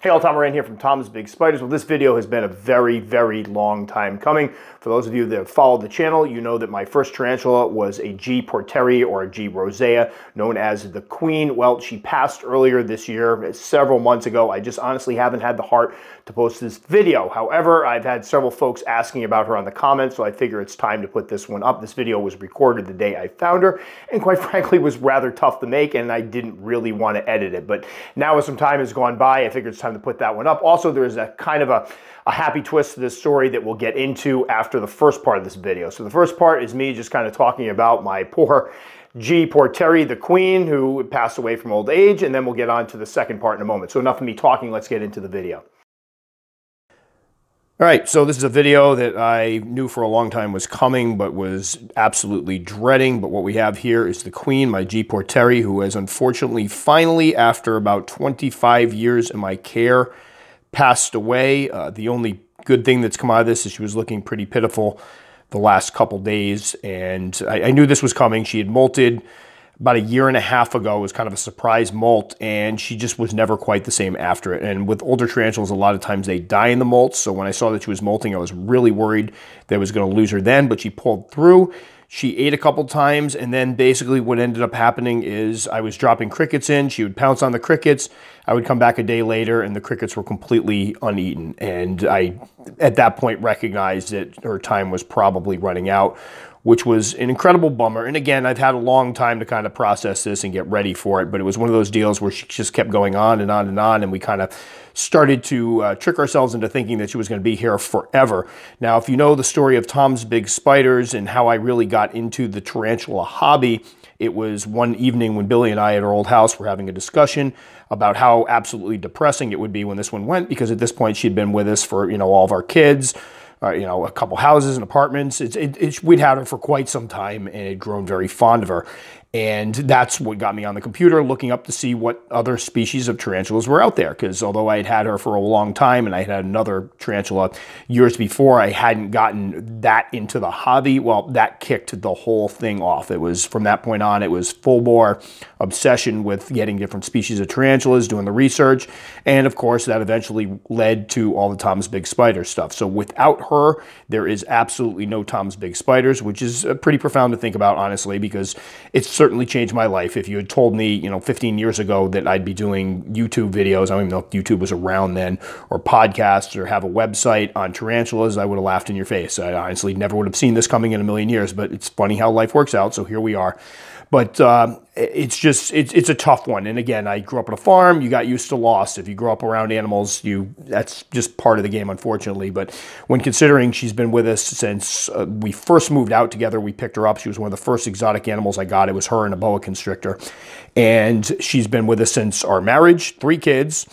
Hey all, Tom Moran here from Tom's Big Spiders. Well, this video has been a very, very long time coming. For those of you that have followed the channel, you know that my first tarantula was a G. PORTERI or a G. ROSEA, known as the Queen. Well, she passed earlier this year, several months ago. I just honestly haven't had the heart to post this video. However, I've had several folks asking about her on the comments, so I figure it's time to put this one up. This video was recorded the day I found her, and quite frankly was rather tough to make, and I didn't really want to edit it. But now as some time has gone by, I figured it's time to put that one up. Also, there's a kind of a happy twist to this story that we'll get into after the first part of this video. So the first part is me just kind of talking about my poor G. PORTERI, the Queen, who passed away from old age, and then we'll get on to the second part in a moment. So enough of me talking, let's get into the video. All right, so this is a video that I knew for a long time was coming, but was absolutely dreading. But what we have here is the Queen, my G. PORTERI, who has unfortunately finally, after about 25 years in my care, passed away. The only good thing that's come out of this is she was looking pretty pitiful the last couple days, and I knew this was coming. She had molted about a year and a half ago. It was kind of a surprise molt, and she just was never quite the same after it. And with older tarantulas, a lot of times they die in the molts, so when I saw that she was molting, I was really worried that I was going to lose her then, but she pulled through. She ate a couple times, and then basically what ended up happening is I was dropping crickets in. She would pounce on the crickets. I would come back a day later, and the crickets were completely uneaten. And I, at that point, recognized that her time was probably running out, which was an incredible bummer. And again, I've had a long time to kind of process this and get ready for it, but it was one of those deals where she just kept going on and on and on, and we kind of started to trick ourselves into thinking that she was going to be here forever. Now, if you know the story of Tom's Big Spiders and how I really got into the tarantula hobby, it was one evening when Billy and I at our old house were having a discussion about how absolutely depressing it would be when this one went, because at this point she'd been with us for, all of our kids, a couple houses and apartments. We'd had her for quite some time and had grown very fond of her. And that's what got me on the computer looking up to see what other species of tarantulas were out there. Because although I had had her for a long time and I had another tarantula years before, I hadn't gotten that into the hobby. Well, that kicked the whole thing off. It was, from that point on, it was full-bore obsession with getting different species of tarantulas, doing the research. And of course, that eventually led to all the Tom's Big Spider stuff. So without her, there is absolutely no Tom's Big Spiders, which is pretty profound to think about, honestly, because it's certainly changed my life. If you had told me, 15 years ago that I'd be doing YouTube videos, I don't even know if YouTube was around then, or podcasts, or have a website on tarantulas, I would have laughed in your face. I honestly never would have seen this coming in a million years, but it's funny how life works out, so here we are. But it's a tough one. And again, I grew up on a farm. You got used to loss. If you grow up around animals, that's just part of the game, unfortunately. But when considering she's been with us since we first moved out together, we picked her up. She was one of the first exotic animals I got. It was her and a boa constrictor. And she's been with us since our marriage, 3 kids,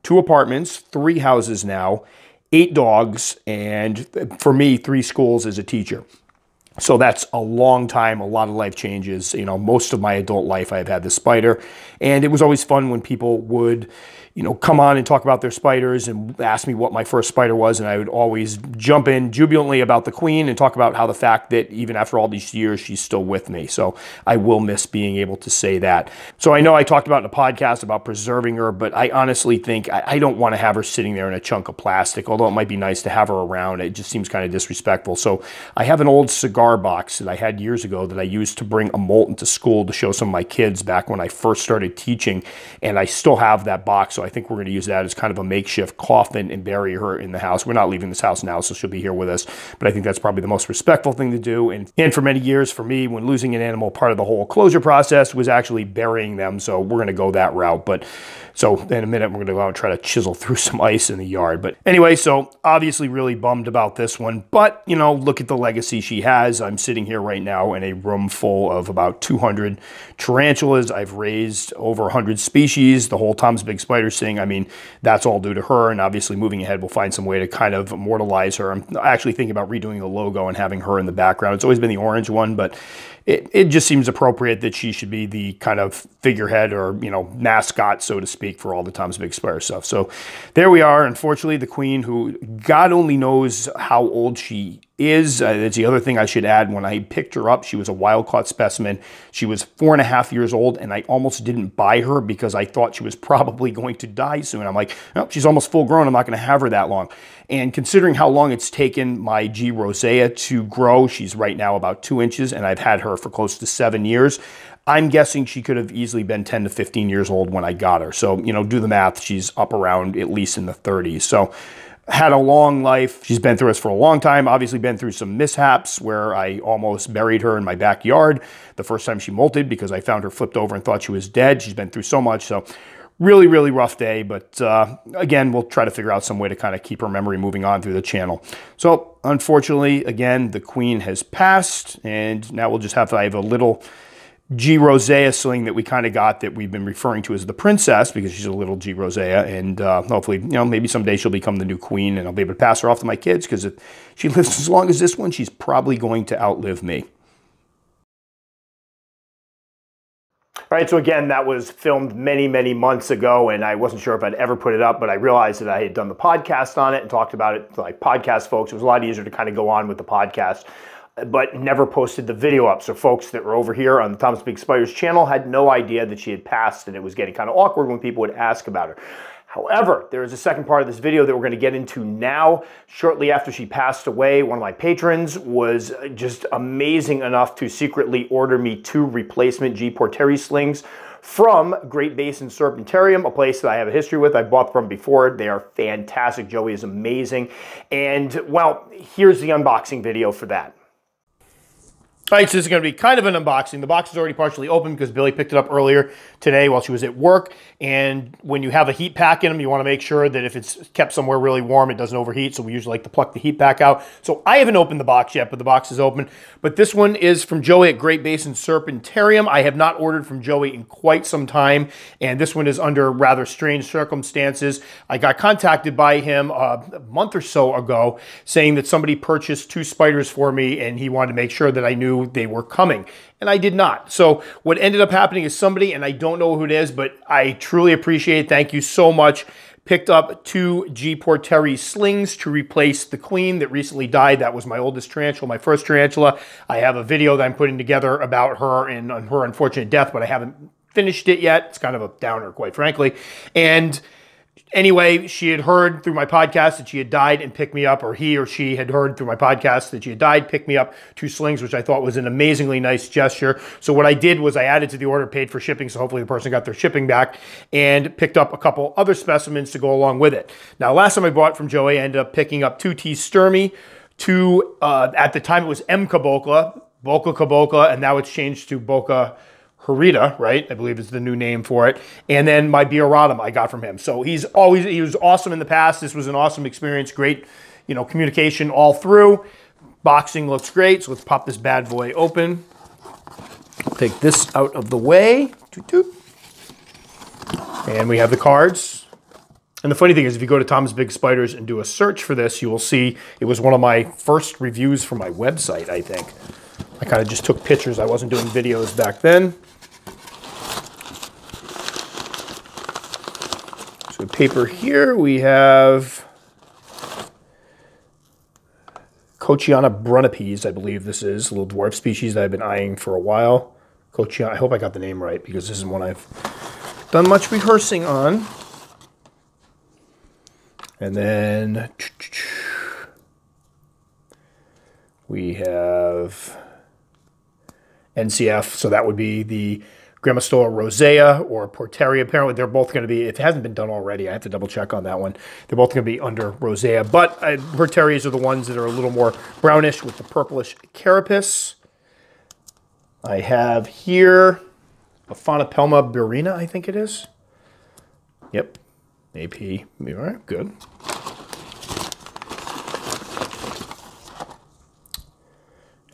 2 apartments, 3 houses now, 8 dogs, and for me, 3 schools as a teacher. So that's a long time, a lot of life changes. Most of my adult life I've had this spider, and it was always fun when people would, come on and talk about their spiders and ask me what my first spider was, and I would always jump in jubilantly about the Queen and talk about how the fact that even after all these years, she's still with me. So I will miss being able to say that. So I know I talked about in a podcast about preserving her, but I honestly think I don't want to have her sitting there in a chunk of plastic, although it might be nice to have her around. It just seems kind of disrespectful. So I have an old cigar box that I had years ago that I used to bring a molt into school to show some of my kids back when I first started teaching, and I still have that box. So I think we're going to use that as kind of a makeshift coffin and bury her in the house. We're not leaving this house now, so she'll be here with us, but I think that's probably the most respectful thing to do. And for many years, for me, when losing an animal, part of the whole closure process was actually burying them, so we're going to go that route. But so in a minute, we're going to go out and try to chisel through some ice in the yard. But anyway, so obviously really bummed about this one, but look at the legacy she has. I'm sitting here right now in a room full of about 200 tarantulas. I've raised over 100 species. The whole Tom's Big Spiders thing, that's all due to her. And obviously moving ahead, we'll find some way to kind of immortalize her. I'm actually thinking about redoing the logo and having her in the background. It's always been the orange one, but it just seems appropriate that she should be the kind of figurehead or, mascot, so to speak, for all the Tom's Big Spider stuff. So there we are. Unfortunately, the Queen, who God only knows how old she is, that's the other thing I should add, when I picked her up, she was a wild-caught specimen. She was 4.5 years old, and I almost didn't buy her because I thought she was probably going to die soon. I'm like, oh, she's almost full-grown. I'm not going to have her that long. And considering how long it's taken my G. rosea to grow, she's right now about 2 inches, and I've had her for close to 7 years. I'm guessing she could have easily been 10 to 15 years old when I got her. So, you know, do the math. She's up around at least in the 30s. So, had a long life. She's been through us for a long time. Obviously been through some mishaps where I almost buried her in my backyard the first time she molted because I found her flipped over and thought she was dead. She's been through so much. So really, really rough day. But again, we'll try to figure out some way to kind of keep her memory moving on through the channel. So unfortunately, again, the queen has passed, and now we'll just have to, I have a little G. rosea sling that we kind of got that we've been referring to as the princess because she's a little G. rosea, and hopefully, you know, maybe someday she'll become the new queen and I'll be able to pass her off to my kids, because if she lives as long as this one, she's probably going to outlive me. All right, so again, that was filmed many, many months ago, and I wasn't sure if I'd ever put it up, but I realized that I had done the podcast on it and talked about it like podcast folks. It was a lot easier to kind of go on with the podcast, but never posted the video up. So folks that were over here on the Thomas Big Spiders channel had no idea that she had passed, and it was getting kind of awkward when people would ask about her. However, there is a second part of this video that we're going to get into now. Shortly after she passed away, one of my patrons was just amazing enough to secretly order me 2 replacement G. porteri slings from Great Basin Serpentarium, a place that I have a history with. I bought from before. They are fantastic. Joey is amazing. And, well, here's the unboxing video for that. All right, so this is going to be kind of an unboxing. The box is already partially open because Billy picked it up earlier today while she was at work. And when you have a heat pack in them, you want to make sure that if it's kept somewhere really warm, it doesn't overheat. So we usually like to pluck the heat pack out. So I haven't opened the box yet, but the box is open. But this one is from Joey at Great Basin Serpentarium. I have not ordered from Joey in quite some time, and this one is under rather strange circumstances. I got contacted by him a month or so ago saying that somebody purchased 2 spiders for me, and he wanted to make sure that I knew they were coming, and I did not. So what ended up happening is somebody, and I don't know who it is, but I truly appreciate it. Thank you so much. Picked up 2 G. porteri slings to replace the queen that recently died. That was my oldest tarantula, my first tarantula. I have a video that I'm putting together about her and her unfortunate death, but I haven't finished it yet. It's kind of a downer, quite frankly. And anyway, she had heard through my podcast that she had died and picked me up, or he or she had heard through my podcast that she had died, picked me up 2 slings, which I thought was an amazingly nice gesture. So what I did was I added to the order, paid for shipping, so hopefully the person got their shipping back, and picked up a couple other specimens to go along with it. Now, last time I bought from Joey, I ended up picking up 2 T. sturmey, 2, at the time it was M. cabocla, Boca cabocla, and now it's changed to Boca Horrida, right? I believe is the new name for it. And then my Bioratum I got from him. So he was awesome in the past. This was an awesome experience. Great, you know, communication all through. Boxing looks great. So let's pop this bad boy open. Take this out of the way. Toot, toot. And we have the cards. And the funny thing is, if you go to Thomas Big Spiders and do a search for this, you will see it was one of my first reviews for my website, I think. I kind of just took pictures. I wasn't doing videos back then. So paper here, we have KOCHIANA BRUNNIPES, I believe this is, a little dwarf species that I've been eyeing for a while. KOCHIANA, I hope I got the name right because this is one I've done much rehearsing on. And then we have NCF, so that would be the GRAMMOSTOLA ROSEA or PORTERI. Apparently, they're both going to be, if it hasn't been done already, I have to double check on that one. They're both going to be under ROSEA, but PORTERIs are the ones that are a little more brownish with the purplish carapace. I have here APHONOPELMA BURICA, I think it is. Yep, AP. All right, good.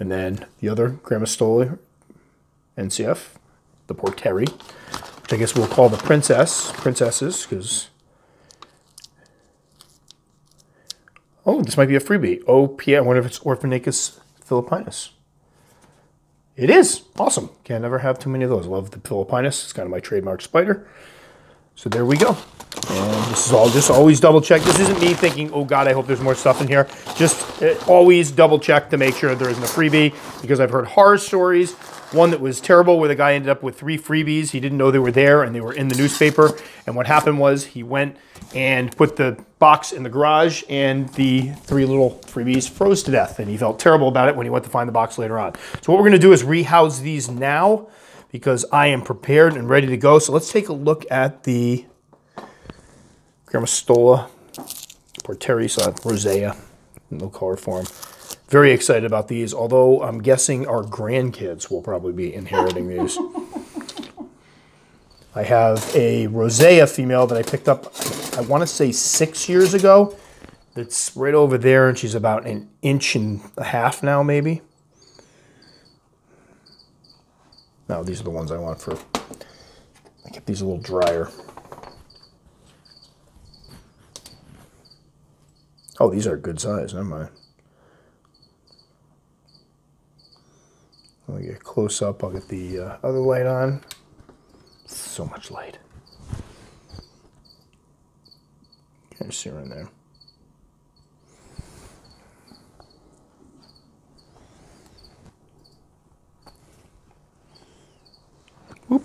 And then the other GRAMMOSTOLA NCF, the PORTERI, which I guess we'll call the princesses, because, oh, this might be a freebie. OP, I wonder if it's ORPHNAECUS Philippinus. It is. Awesome. Can't never have too many of those. Love the Philippinus. It's kind of my trademark spider. So there we go. And this is all, just always double check. This isn't me thinking, oh God, I hope there's more stuff in here. Just always double check to make sure there isn't a freebie, because I've heard horror stories. One that was terrible where the guy ended up with 3 freebies. He didn't know they were there and they were in the newspaper. And what happened was he went and put the box in the garage and the 3 little freebies froze to death. And he felt terrible about it when he went to find the box later on. So what we're gonna do is rehouse these now because I am prepared and ready to go. So let's take a look at the GRAMMOSTOLA, PORTERI, ROSEA, no color form. Very excited about these, although I'm guessing our grandkids will probably be inheriting these. I have a ROSEA female that I picked up, I want to say 6 years ago. That's right over there, and she's about 1.5 inches now, maybe. No, these are the ones I want for, I kept these a little drier. Oh, these are good size, never mind. When we get close up, I'll get the other light on. So much light. Can't see her in there. Whoop.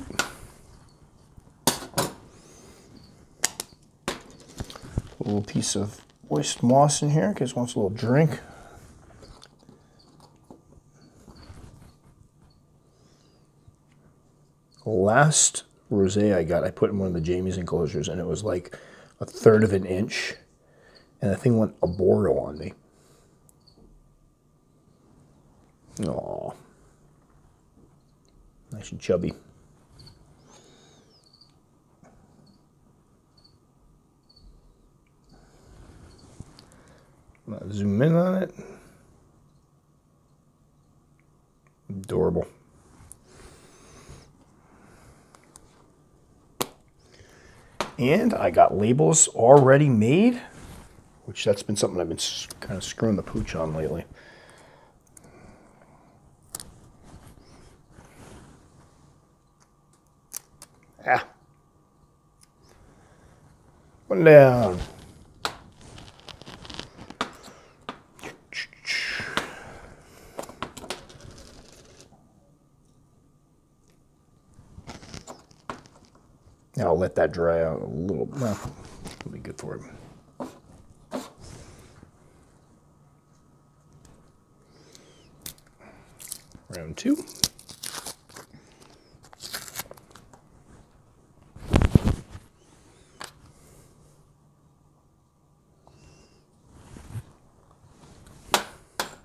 A little piece of moist moss in here in case wants a little drink. Last rosé I got, I put in one of the Jamie's enclosures, and it was like 1/3 of an inch, and the thing went aborto on me. Aw. Nice and chubby. I'm gonna zoom in on it. Adorable. And I got labels already made, which that's been something I've been kind of screwing the pooch on lately. Ah. One down. Now I'll let that dry out a little. Well, it'll be good for it. Round 2.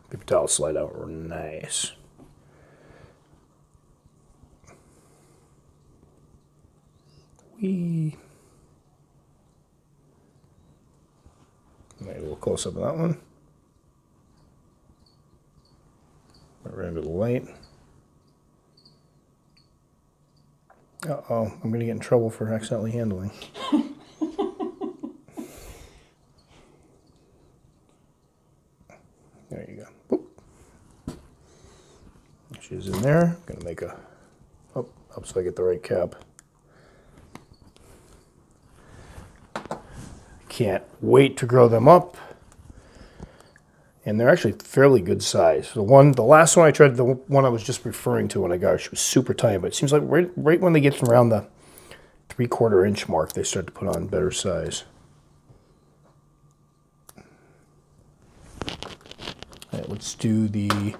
Paper towel slide out nice. Maybe a little close up of that one. Right into the light. Uh-oh, I'm going to get in trouble for accidentally handling. There you go. Boop. She's in there. I'm going to make a, up so I get the right cap. Can't wait to grow them up, and they're actually fairly good size. The last one I tried, the one I was just referring to when I got her, she was super tiny, but it seems like right when they get around the 3/4 inch mark, they start to put on better size. All right, let's do the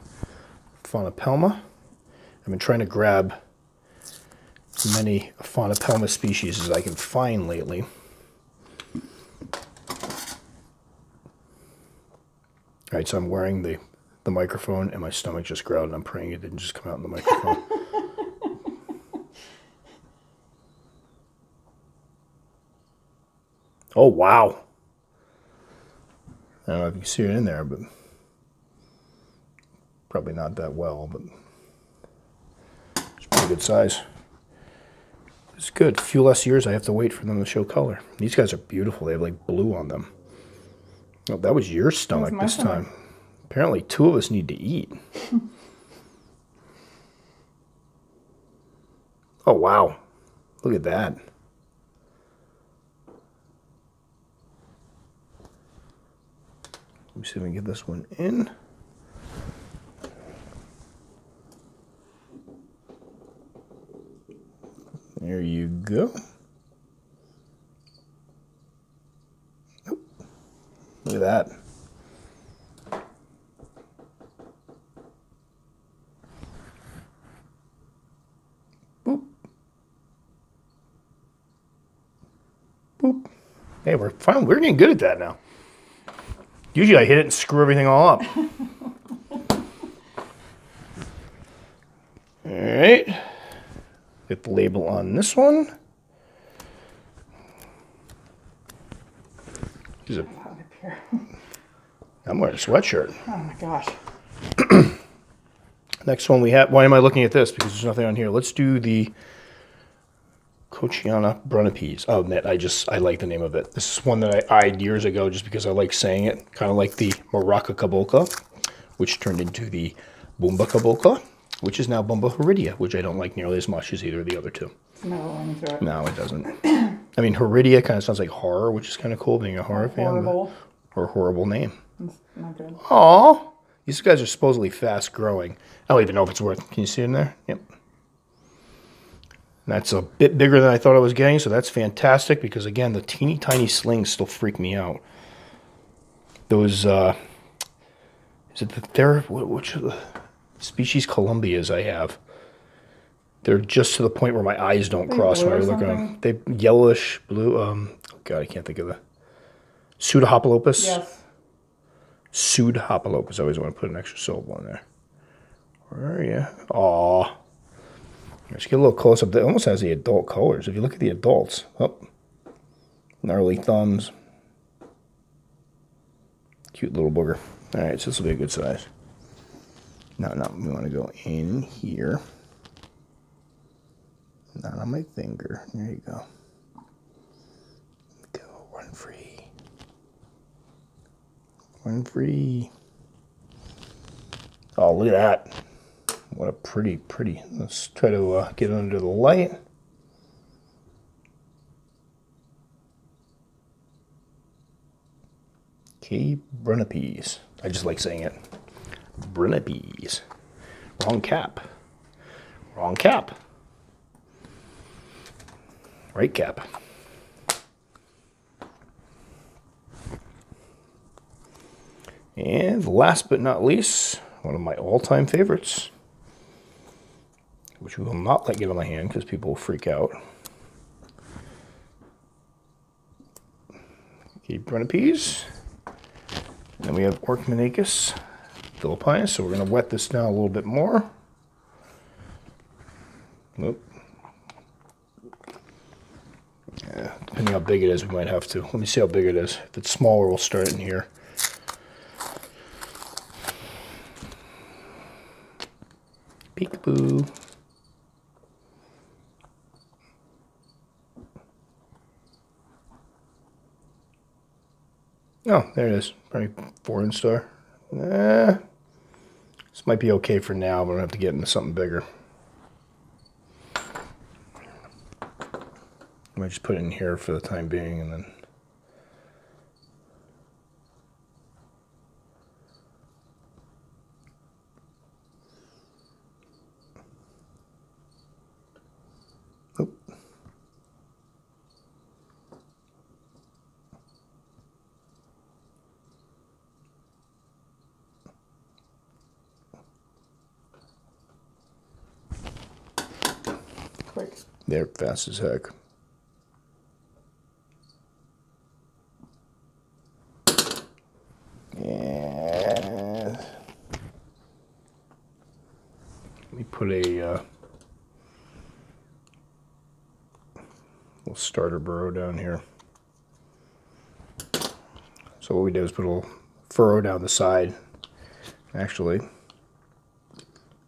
APHONOPELMA. I've been trying to grab as many APHONOPELMA species as I can find lately. All right, so I'm wearing the microphone, and my stomach just growled, and I'm praying it didn't just come out in the microphone. Oh, wow. I don't know if you can see it in there, but probably not that well, but it's pretty good size. It's good. A few less years I have to wait for them to show color. These guys are beautiful. They have like blue on them. Oh, that was your stomach this time. Apparently 2 of us need to eat. Oh, wow. Look at that. me see if we can get this one in. There you go. Oh, look at that. Boop. Boop. Hey, we're fine. We're getting good at that now. Usually I hit it and screw everything all up. All right. Get the label on this one. I'm wearing a sweatshirt. Oh my gosh. Next one we have, why am I looking at this? Because there's nothing on here. Let's do the KOCHIANA BRUNNIPES. Oh, Ned, I like the name of it. This is one that I eyed years ago just because I like saying it. Kind of like the Maraca Cabocla, which turned into the Bumba Cabocla, which is now Bumba Heridia, which I don't like nearly as much as either of the other two. No, no, it doesn't. I mean, Heridia kind of sounds like horror, which is kind of cool, being a horror fan. Horrible. Or a horrible name. It's not good. Aw. These guys are supposedly fast growing. I don't even know if it's worth. Can you see it in there? Yep. And that's a bit bigger than I thought I was getting, so that's fantastic because, again, the teeny tiny slings still freak me out. Those, is it the, which of the species Columbias I have? They're just to the point where my eyes don't cross when I look at them. They yellowish blue. Oh God, I can't think of the Pseudohopalopus. Yes. Pseudohopalopus. I always want to put an extra syllable in there. Where are you? Aw. Let's get a little close up. It almost has the adult colors. If you look at the adults, oh, gnarly thumbs. Cute little booger. All right, so this will be a good size. Now, we want to go in here. Not on my finger. There you go. Go, run free. Run free. Oh, look at that. What a pretty. Let's try to get under the light. Okay, Brunnipes. I just like saying it. Brunnipes. Wrong cap. Wrong cap. Right cap. And last but not least, one of my all-time favorites, which we will not let get on my hand because people will freak out. Okay, Brunnipes. And then we have ORPHNAECUS Philippinus, so we're going to wet this down a little bit more. Nope. Yeah, depending how big it is, we might have to. Let me see how big it is. If it's smaller, we'll start it in here. Peekaboo. Oh, there it is. Probably 4-inch star. This might be okay for now, but I'm going to have to get into something bigger. I might just put it in here for the time being and then... Oop. Quick. They're fast as heck. And let me put a little starter burrow down here. So what we did was put a little furrow down the side. Actually, a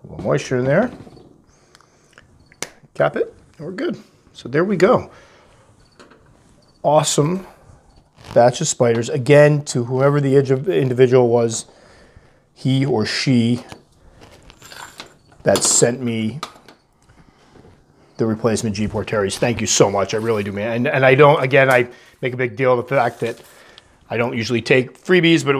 little moisture in there. Cap it, and we're good. So there we go. Awesome batch of spiders. Again, to whoever the individual was, he or she that sent me the replacement G. Porteris. Thank you so much. I really do, man. And I don't, again, I make a big deal of the fact that I don't usually take freebies, but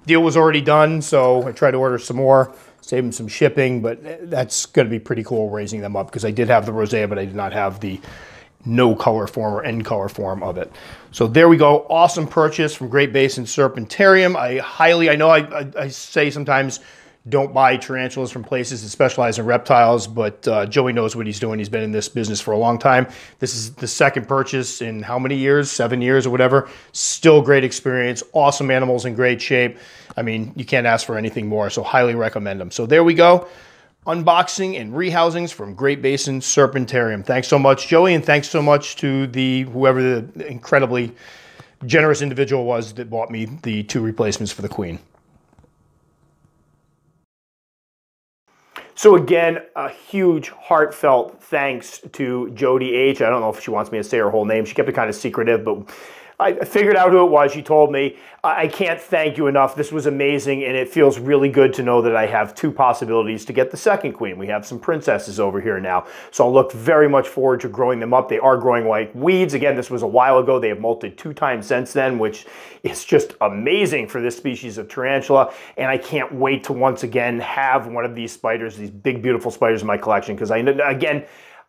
deal was already done, so I tried to order some more, save them some shipping, but that's going to be pretty cool raising them up because I did have the Rosea, but I did not have the no color form or end color form of it. So there we go. Awesome purchase from Great Basin Serpentarium. I know I say sometimes don't buy tarantulas from places that specialize in reptiles, but Joey knows what he's doing. He's been in this business for a long time. This is the second purchase in how many years? 7 years or whatever. Still great experience. Awesome animals in great shape. I mean, you can't ask for anything more, so highly recommend them. So there we go. Unboxing and rehousings from Great Basin Serpentarium. Thanks so much, Joey, and thanks so much to whoever the incredibly generous individual was that bought me the 2 replacements for the queen. So again, a huge heartfelt thanks to Jody H. I don't know if she wants me to say her whole name. She kept it kind of secretive, but I figured out who it was. She told me. I can't thank you enough. This was amazing, and it feels really good to know that I have 2 possibilities to get the second queen. We have some princesses over here now, so I'll look very much forward to growing them up. They are growing like weeds. Again, this was a while ago. They have molted 2 times since then, which is just amazing for this species of tarantula, and I can't wait to once again have one of these spiders, these big, beautiful spiders in my collection, because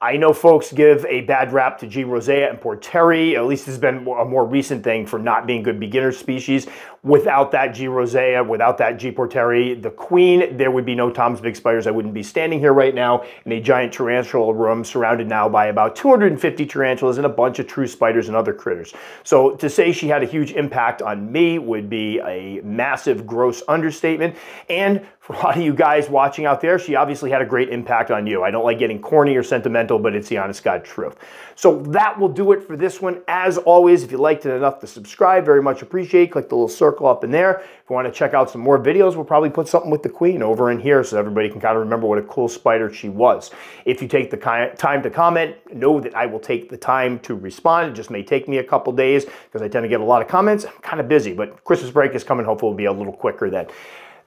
I know folks give a bad rap to G. rosea and PORTERI. At least it's been a more recent thing for not being good beginner species. Without that G. rosea, without that G. PORTERI, the queen, there would be no Tom's Big Spiders. I wouldn't be standing here right now in a giant tarantula room surrounded now by about 250 tarantulas and a bunch of true spiders and other critters. So to say she had a huge impact on me would be a massive, gross understatement. And for a lot of you guys watching out there, she obviously had a great impact on you. I don't like getting corny or sentimental, but it's the honest God truth. So that will do it for this one. As always, if you liked it enough to subscribe, very much appreciate. Click the little circle up in there. If you want to check out some more videos, we'll probably put something with the queen over in here so everybody can kind of remember what a cool spider she was. If you take the time to comment, know that I will take the time to respond. It just may take me a couple days because I tend to get a lot of comments. I'm kind of busy, but Christmas break is coming. Hopefully it'll be a little quicker then.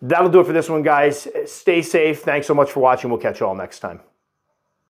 That'll do it for this one, guys. Stay safe. Thanks so much for watching. We'll catch you all next time.